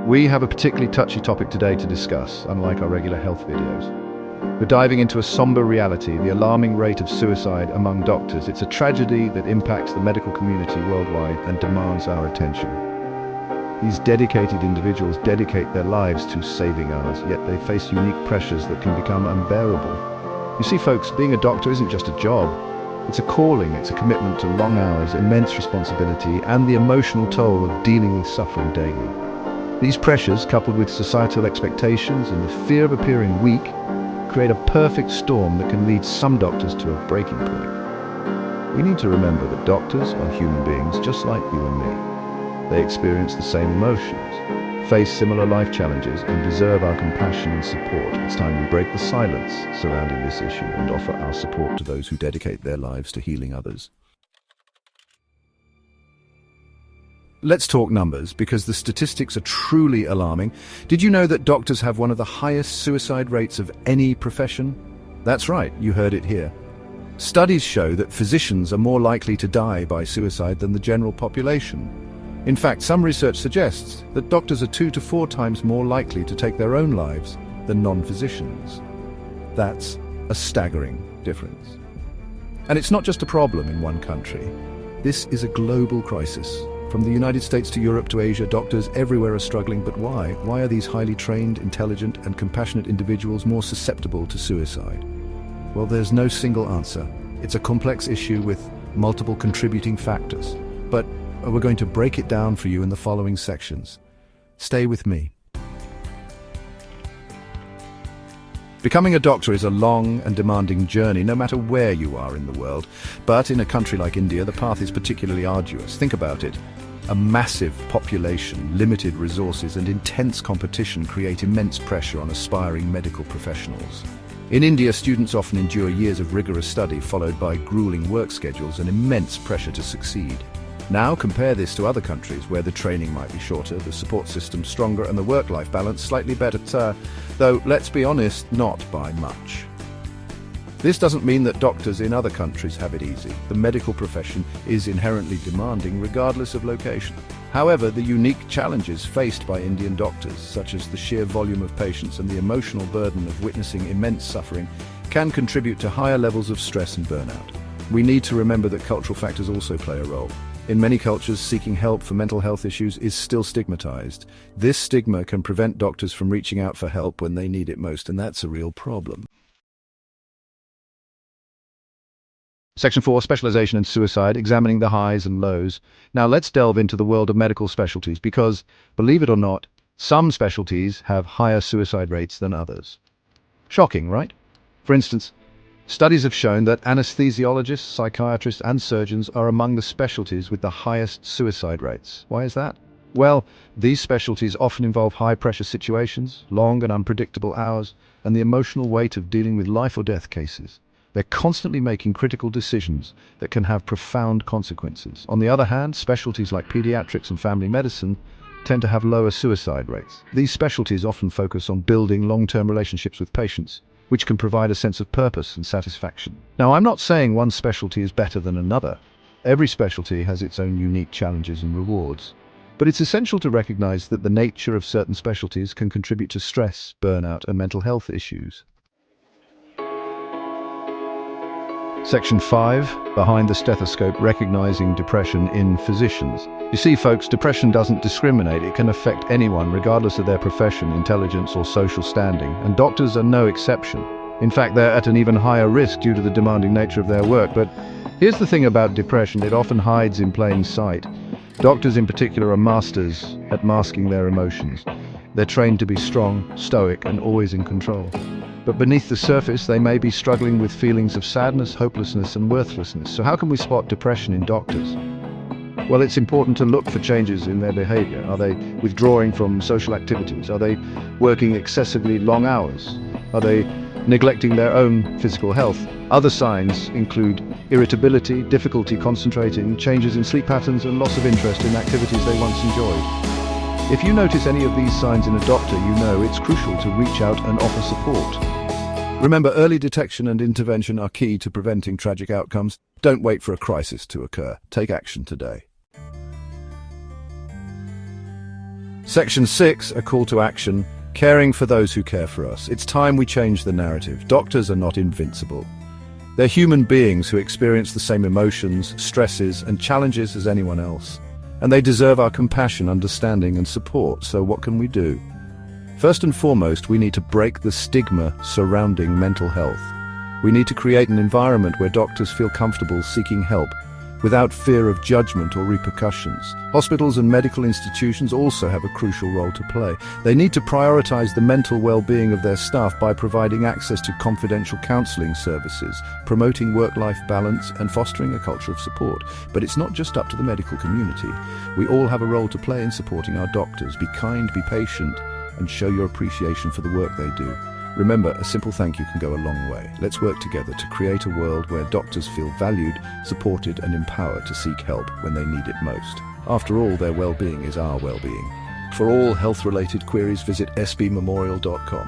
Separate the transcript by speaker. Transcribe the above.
Speaker 1: We have a particularly touchy topic today to discuss, unlike our regular health videos. We're diving into a somber reality, the alarming rate of suicide among doctors. It's a tragedy that impacts the medical community worldwide and demands our attention. These dedicated individuals dedicate their lives to saving ours, yet they face unique pressures that can become unbearable. You see, folks, being a doctor isn't just a job. It's a calling, it's a commitment to long hours, immense responsibility, and the emotional toll of dealing with suffering daily. These pressures, coupled with societal expectations and the fear of appearing weak, create a perfect storm that can lead some doctors to a breaking point. We need to remember that doctors are human beings just like you and me. They experience the same emotions, face similar life challenges, and deserve our compassion and support. It's time we break the silence surrounding this issue and offer our support to those who dedicate their lives to healing others. Let's talk numbers, because the statistics are truly alarming. Did you know that doctors have one of the highest suicide rates of any profession? That's right, you heard it here. Studies show that physicians are more likely to die by suicide than the general population. In fact, some research suggests that doctors are 2 to 4 times more likely to take their own lives than non-physicians. That's a staggering difference. And it's not just a problem in one country. This is a global crisis. From the United States to Europe to Asia, doctors everywhere are struggling. But why? Why are these highly trained, intelligent, and compassionate individuals more susceptible to suicide? Well, there's no single answer. It's a complex issue with multiple contributing factors. But we're going to break it down for you in the following sections. Stay with me. Becoming a doctor is a long and demanding journey, no matter where you are in the world. But in a country like India, the path is particularly arduous. Think about it. A massive population, limited resources, and intense competition create immense pressure on aspiring medical professionals. In India, students often endure years of rigorous study, followed by grueling work schedules and immense pressure to succeed. Now compare this to other countries where the training might be shorter, the support system stronger, and the work-life balance slightly better, though let's be honest, not by much. This doesn't mean that doctors in other countries have it easy. The medical profession is inherently demanding regardless of location. However, the unique challenges faced by Indian doctors, such as the sheer volume of patients and the emotional burden of witnessing immense suffering, can contribute to higher levels of stress and burnout. We need to remember that cultural factors also play a role. In many cultures, seeking help for mental health issues is still stigmatized. This stigma can prevent doctors from reaching out for help when they need it most, and that's a real problem. Section 4, Specialization and Suicide, examining the highs and lows. Now let's delve into the world of medical specialties because, believe it or not, some specialties have higher suicide rates than others. Shocking, right? For instance, studies have shown that anesthesiologists, psychiatrists, and surgeons are among the specialties with the highest suicide rates. Why is that? Well, these specialties often involve high-pressure situations, long and unpredictable hours, and the emotional weight of dealing with life or death cases. They're constantly making critical decisions that can have profound consequences. On the other hand, specialties like pediatrics and family medicine tend to have lower suicide rates. These specialties often focus on building long-term relationships with patients, which can provide a sense of purpose and satisfaction. Now, I'm not saying one specialty is better than another. Every specialty has its own unique challenges and rewards. But it's essential to recognize that the nature of certain specialties can contribute to stress, burnout, and mental health issues. Section 5, Behind the Stethoscope, Recognizing Depression in Physicians. You see, folks, depression doesn't discriminate. It can affect anyone, regardless of their profession, intelligence, or social standing, and doctors are no exception. In fact, they're at an even higher risk due to the demanding nature of their work. But here's the thing about depression, it often hides in plain sight. Doctors in particular are masters at masking their emotions. They're trained to be strong, stoic, and always in control. But beneath the surface, they may be struggling with feelings of sadness, hopelessness, and worthlessness. So how can we spot depression in doctors? Well, it's important to look for changes in their behavior. Are they withdrawing from social activities? Are they working excessively long hours? Are they neglecting their own physical health? Other signs include irritability, difficulty concentrating, changes in sleep patterns, and loss of interest in activities they once enjoyed. If you notice any of these signs in a doctor, you know it's crucial to reach out and offer support. Remember, early detection and intervention are key to preventing tragic outcomes. Don't wait for a crisis to occur. Take action today. Section 6, a call to action, caring for those who care for us. It's time we change the narrative. Doctors are not invincible. They're human beings who experience the same emotions, stresses, and challenges as anyone else. And they deserve our compassion, understanding, and support. So what can we do? First and foremost, we need to break the stigma surrounding mental health. We need to create an environment where doctors feel comfortable seeking help without fear of judgment or repercussions. Hospitals and medical institutions also have a crucial role to play. They need to prioritize the mental well-being of their staff by providing access to confidential counseling services, promoting work-life balance, and fostering a culture of support. But it's not just up to the medical community. We all have a role to play in supporting our doctors. Be kind, be patient, and show your appreciation for the work they do. Remember, a simple thank you can go a long way. Let's work together to create a world where doctors feel valued, supported, and empowered to seek help when they need it most. After all, their well-being is our well-being. For all health-related queries, visit sbmemorial.com.